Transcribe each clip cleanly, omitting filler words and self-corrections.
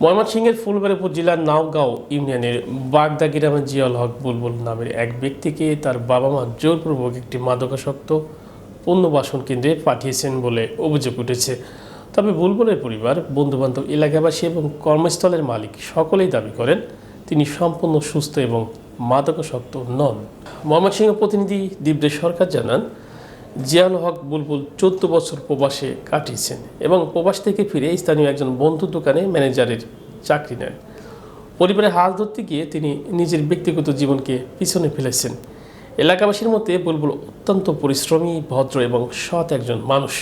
ময়মনসিংহের ফুলবাড়ী উপজেলার নাওগাঁও ইউনিয়নের বাগদা গ্রামের জিয়াউল হক বুলবুল নামের এক ব্যক্তিকে তার বাবা মা জোরপূর্বক একটি মাদকাসক্ত পুনর্বাসন কেন্দ্রে পাঠিয়েছেন বলে অভিযোগ উঠেছে। তবে বুলবুলের পরিবার, বন্ধুবান্ধব, এলাকাবাসী এবং কর্মস্থলের মালিক সকলেই দাবি করেন তিনি সম্পূর্ণ সুস্থ এবং মাদকাসক্ত নন। ময়মনসিংহ প্রতিনিধি দিব্যেশ সরকার জানান, জিয়াউল হক বুলবুল 14 বছর প্রবাসে কাটিয়েছেন এবং প্রবাস থেকে ফিরে স্থানীয় একজন বন্ধুর দোকানে ম্যানেজারের চাকরি নেন। পরিবারের হাল ধরতে গিয়ে তিনি নিজের ব্যক্তিগত জীবনকে পিছনে ফেলেছেন। এলাকাবাসীর মতে বুলবুল অত্যন্ত পরিশ্রমী, ভদ্র এবং সৎ একজন মানুষ।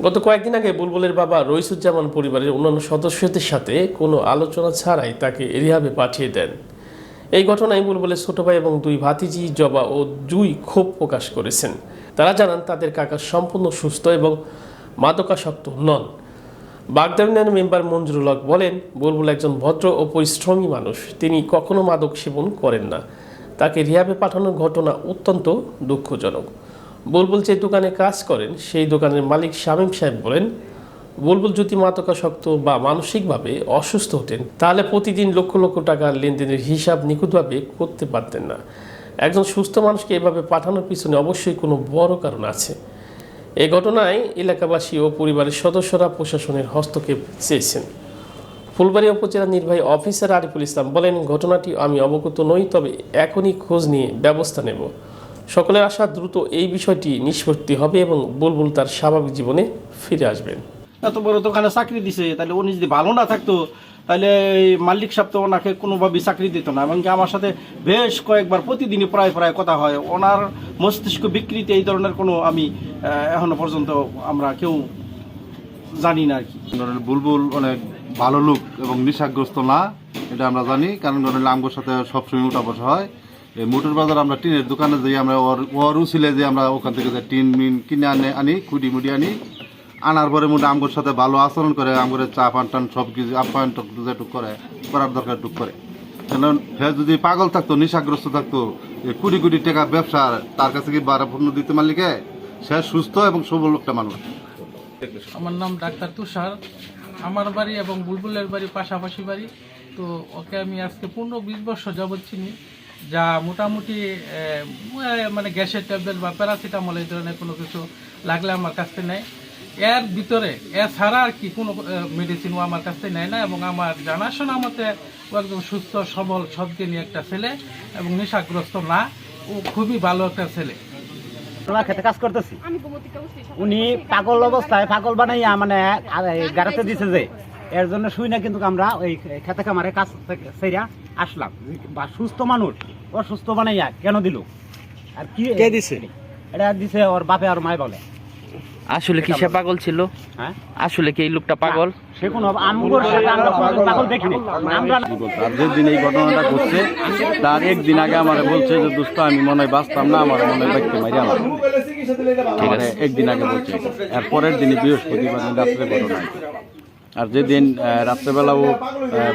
গত কয়েকদিন আগে বুলবুলের বাবা রইসুজ্জামান পরিবারের অন্যান্য সদস্যদের সাথে কোনো আলোচনা ছাড়াই তাকে রিহাবে পাঠিয়ে দেন। এই ঘটনায় বুলবুলের ছোট ভাই এবং দুই ভাতিজি জবা ও জুই ক্ষোভ প্রকাশ করেছেন। তারা জানান তাদের কাকা সম্পূর্ণ সুস্থ এবং মাদকাসক্ত নন। বাগদা ইউনিয়নের মেম্বার মঞ্জুরুল হক বলেন, বুলবুল একজন ভদ্র ও পরিশ্রমী মানুষ। তিনি কখনো মাদক সেবন করেন না। তাকে রিহাবে পাঠানোর ঘটনা অত্যন্ত দুঃখজনক। বুলবুল যে দোকানে কাজ করেন সেই দোকানের মালিক শামীম সাহেব বলেন, বুলবুল যদি মাদকাসক্ত বা মানসিকভাবে অসুস্থ হতেন তাহলে প্রতিদিন লক্ষ লক্ষ টাকার লেনদেনের হিসাব নিখুঁতভাবে করতে পারতেন না। একজন সুস্থ মানুষকে এভাবে পাঠানোর পিছনে অবশ্যই কোনো বড় কারণ আছে। এই ঘটনায় এলাকাবাসী ও পরিবারের সদস্যরা প্রশাসনের হস্তক্ষেপ চেয়েছেন। ফুলবাড়ী উপজেলা নির্বাহী অফিসার আরিফুল ইসলাম বলেন, ঘটনাটি আমি অবগত নই, তবে এখনই খোঁজ নিয়ে ব্যবস্থা নেব। সকলের আশা দ্রুত এই বিষয়টি নিষ্পত্তি হবে এবং বুলবুল তার স্বাভাবিক জীবনে ফিরে আসবেন। এত বড় দোকানে চাকরি দিছে, তাহলে উনি যদি ভালো না থাকতো তাহলে এই মালিক সাহেব তো ওনাকে কোনোভাবেই চাকরি দিত না। এমনকি আমার সাথে বেশ কয়েকবার প্রতিদিনই প্রায় কথা হয়। ওনার মস্তিষ্ক বিকৃতি এই ধরনের কোনো আমি এখনো পর্যন্ত আমরা কেউ জানি না আর কি। বুলবুল অনেক ভালো লোক এবং নেশাগ্রস্ত না, এটা আমরা জানি। কারণ আমগোর সাথে সবসময় উঠা বসা হয়। এই মোটর বাজার আমরা টিনের দোকানে যাই, আমরা ওর উচিলে যে আমরা ওখান থেকে যে টিন মিন কিনে আনি, খুঁটি মুটি আনার পরে মোটা আমগোর সাথে ভালো আচরণ করে, আমগোর চা পান টান সব কিছু আপ্যায়ন যেটুক করার দরকার টুক করে। কারণ সে যদি পাগল থাকতো, নেশাগ্রস্ত থাকতো, কোটি কোটি টাকা ব্যবসা তার কাছে কি পূর্ণ দিতে মালিকে, সে সুস্থ এবং সবল একটা মানুষ। আমার নাম ডাক্তার তুষার। আমার বাড়ি এবং বুলবুলের বাড়ি পাশাপাশি বাড়ি। তো ওকে আমি আজকে 15-20 বছর যাবৎ চিনি। যা মোটামুটি মানে গ্যাসের ট্যাবলেট বা প্যারাসিটামল এই ধরনের কোনো কিছু লাগলে আমার কাছ থেকে নেয়। এর ভিতরে এছাড়া আর কি কোনো মেডিসিন ও আমার কাছ থেকে নেয় না। এবং আমার জানাশোনা মতে ও একদম সুস্থ সবল সদ্জ্ঞানী একটা ছেলে এবং নেশাগ্রস্ত না। ও খুবই ভালো একটা ছেলে। খেতে কাজ করতেছি, উনি পাগল অবস্থায় পাগল বানাইয়া মানে গাড়াতে দিছে যে এর জন্য শুই না, কিন্তু আমরা ওই খেতে খামারে কাজ সেরা আসলাম। বা সুস্থ মানুষ অসুস্থ বানাইয়া কেন দিল আর কি দিছে? এটা দিছে ওর বাপে আর মায় বলে। আসলে কি সে পাগল ছিল? হ্যাঁ, আসলে কি এই লোকটা পাগল? সে কোনো পাগল দেখিনি আমরা। আর যেদিন এই ঘটনাটা ঘটছে তার একদিন আগে আমার বলছে যে দোস্ত আমি মনে হয় বাঁচতাম না, আমার মনে হয় ব্যক্তি মারি আমার একদিন আগে বলছে। আর পরের দিনই বৃহস্পতিবার দিন রাত্রে ঘটনা। আর যেদিন রাত্রেবেলাও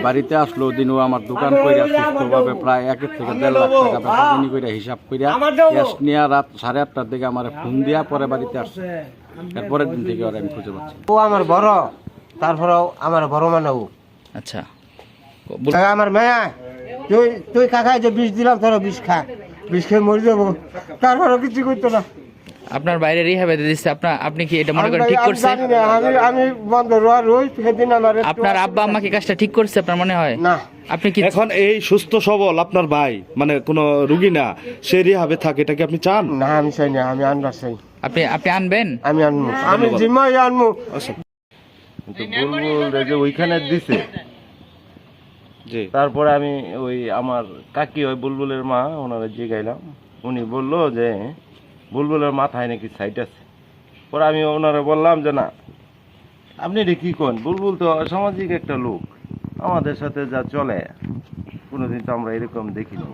বাড়িতে আসলো, ওদিনও আমার দোকান কইরা সুস্থভাবে প্রায় 1 থেকে 1.5 লাখ টাকা বেতন কইরা হিসাব কইরা ক্যাশ নিয়ে রাত 8:30টার দিকে আমার ফোন দিয়া পরে বাড়িতে আসছে। এরপরের দিন থেকে ওরা আমি খুঁজে পাচ্ছি। ও আমার বড়, তারপরেও আমার বড় মানে ও। আচ্ছা, আমার মেয়ে তুই কাকায় যে বিষ দিলাম, তোর বিষ খেয়ে মরে যাবো, তারপরেও কিছু করতো না। আপনার বাইরে রিহাবে দিচ্ছে, আপনি কি এটা মনে করেন ঠিক করছে? আমি বন্ধ রই সেদিন আমার। আপনার আব্বা আম্মা কি কাজটা ঠিক করছে আপনার মনে হয়? না। আপনি কি এখন এই সুস্থ সবল আপনার ভাই মানে কোনো রুগী না, সে রিহাবে থাকে, এটা কি আপনি চান? না, আমি চাই না, আমি আনবার চাই। আপনি আনবেন? আমি আনবো, আমি জিম্মাই আনবো। কিন্তু বুলবুল যে ওইখানে দিছে, তারপরে আমি ওই আমার কাকি ওই বুলবুলের মা ওনারা জিগাইলাম, উনি বললো যে বুলবুলের মাথায় নাকি সাইট আছে। পরে আমি ওনারা বললাম যে না, আপনি এটা কি করেন, বুলবুল তো সামাজিক একটা লোক, আমাদের সাথে যা চলে কোনোদিন তো আমরা এরকম দেখিনি।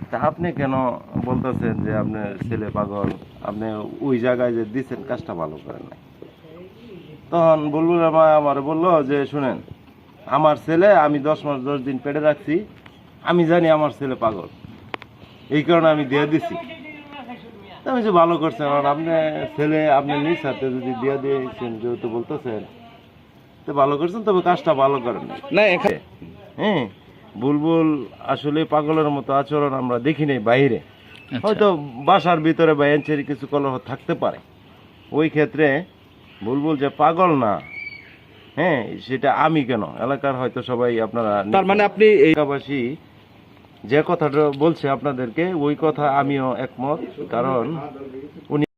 তা আপনি কেন বলতেছেন যে আপনার ছেলে পাগল, আপনি ওই জায়গায় যে দিচ্ছেন কাজটা ভালো করেন না? তখন বুলবুলের মা আমার বললো যে শুনেন, আমার ছেলে আমি 10 মাস 10 দিন পেটে রাখছি, আমি জানি আমার ছেলে পাগল, এই কারণে আমি দিয়ে দিছি। আমি যে ভালো করছেন, আর আপনি ছেলে আপনি নিজ হাতে যদি দিয়ে দিয়েছেন যেহেতু বলতেছেন, তো ভালো করছেন, তবে কাজটা ভালো করেন নাই। না এখানে হ্যাঁ, বুলবুল আসলে পাগলের মতো আচরণ আমরা দেখি নাই বাইরে, হয়তো বাসার ভিতরে বা এনচেরি কিছু কলহ থাকতে পারে। ওই ক্ষেত্রে বুলবুল যে পাগল না, হ্যাঁ, সেটা আমি কেন, এলাকার হয়তো সবাই আপনারা, তার মানে আপনি এই এলাকাবাসী যে কথাটা বলছে আপনাদেরকে, ওই কথা আমিও একমত। কারণ উনি